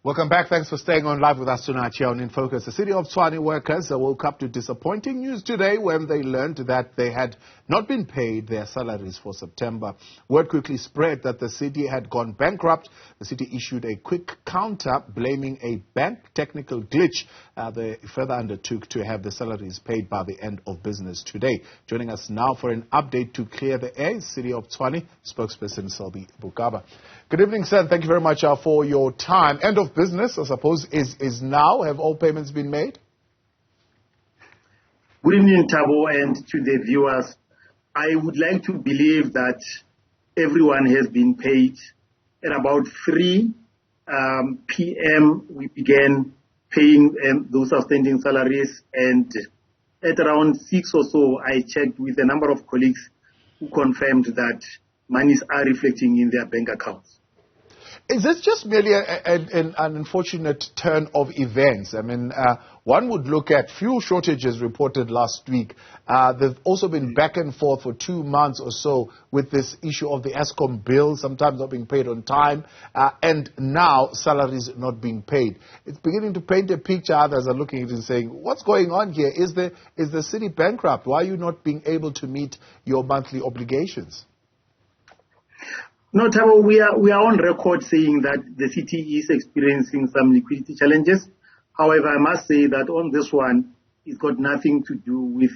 Welcome back. Thanks for staying on live with us tonight here on In Focus. The City of Tshwane workers woke up to disappointing news today when they learned that they had not been paid their salaries for September. Word quickly spread that the city had gone bankrupt. The city issued a quick counter blaming a bank technical glitch. They further undertook to have the salaries paid by the end of business today. Joining us now for an update to clear the air is City of Tshwane spokesperson Selby Bokaba. Good evening, sir. Thank you very much for your time. End of business, I suppose, is now. Have all payments been made? Good evening, Thabo, and to the viewers. I would like to believe that everyone has been paid. At about 3 p.m., we began paying those outstanding salaries, and at around 6 or so, I checked with a number of colleagues who confirmed that monies are reflecting in their bank accounts. Is this just merely an unfortunate turn of events? I mean, one would look at fuel shortages reported last week. There's also been back and forth for 2 months or so with this issue of the ESCOM bill, sometimes not being paid on time, and now salaries not being paid. It's beginning to paint a picture. Others are looking at it and saying, what's going on here? Is the city bankrupt? Why are you not being able to meet your monthly obligations? No, Thabo, we are on record saying that the city is experiencing some liquidity challenges. However, I must say that on this one, it's got nothing to do with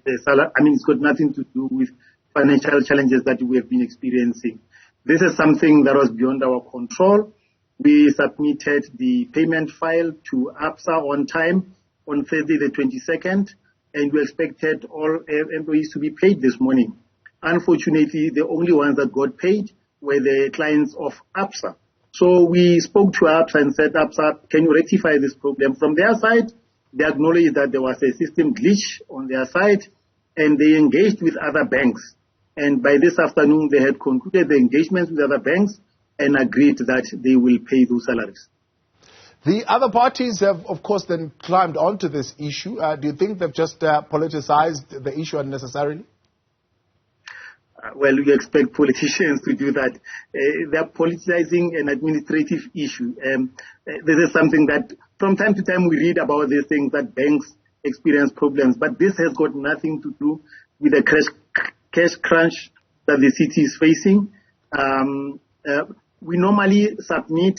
it's got nothing to do with financial challenges that we have been experiencing. This is something that was beyond our control. We submitted the payment file to ABSA on time on Thursday the 22nd, and we expected all employees to be paid this morning. Unfortunately, the only ones that got paid were the clients of ABSA. So we spoke to ABSA and said, ABSA, can you rectify this problem? From their side, they acknowledged that there was a system glitch on their side, and they engaged with other banks. And by this afternoon, they had concluded the engagements with other banks and agreed that they will pay those salaries. The other parties have, of course, then climbed onto this issue. Do you think they've just politicized the issue unnecessarily? Well, we expect politicians to do that. They're politicizing an administrative issue. This is something that from time to time we read about these things, that banks experience problems, but this has got nothing to do with the cash crunch that the city is facing. We normally submit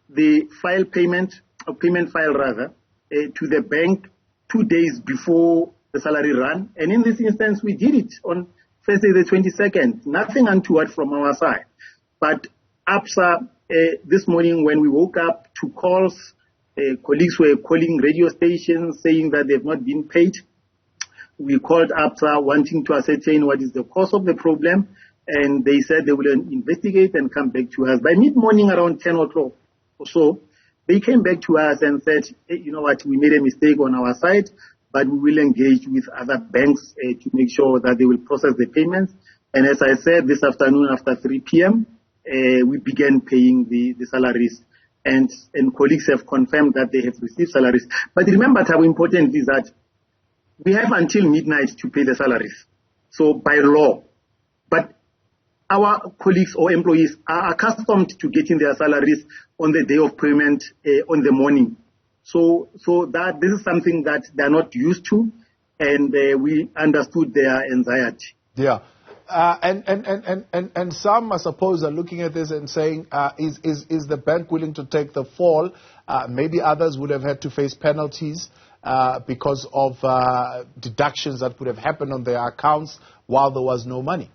the payment file to the bank 2 days before the salary run. And in this instance, we did it on Thursday the 22nd, nothing untoward from our side. But ABSA, this morning when we woke up to calls, colleagues were calling radio stations saying that they've not been paid. We called ABSA wanting to ascertain what is the cause of the problem, and they said they will investigate and come back to us. By mid-morning, around 10 o'clock or so, they came back to us and said, hey, you know what, we made a mistake on our side, but we will engage with other banks to make sure that they will process the payments. And as I said, this afternoon after 3 p.m., we began paying the salaries. And colleagues have confirmed that they have received salaries. But remember, how important is that we have until midnight to pay the salaries. So by law. But our colleagues or employees are accustomed to getting their salaries on the day of payment on the morning. So that this is something that they're not used to, and we understood their anxiety. Yeah. And some, I suppose, are looking at this and saying, is the bank willing to take the fall? Maybe others would have had to face penalties because of deductions that would have happened on their accounts while there was no money.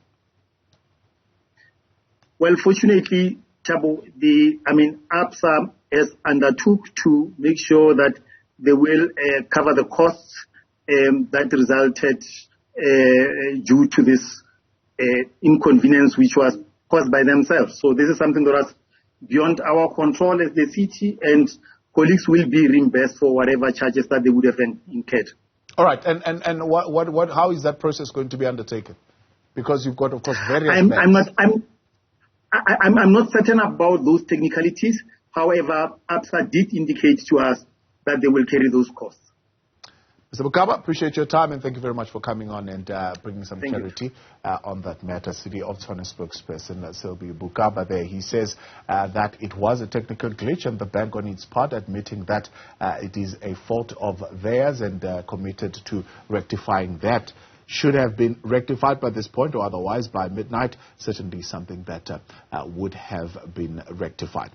Well, fortunately, Thabo, ABSA has undertook to make sure that they will cover the costs that resulted due to this inconvenience which was caused by themselves. So this is something that was beyond our control as the city, and colleagues will be reimbursed for whatever charges that they would have incurred. All right, and how is that process going to be undertaken? Because you've got, of course, various I'm not certain about those technicalities. However, ABSA did indicate to us that they will carry those costs. Mr. Bokaba, appreciate your time and thank you very much for coming on and bringing some clarity on that matter. City of Tshwane spokesperson Selby Bokaba there. He says that it was a technical glitch and the bank on its part admitting that it is a fault of theirs and committed to rectifying that. Should have been rectified by this point or otherwise by midnight, certainly something that would have been rectified.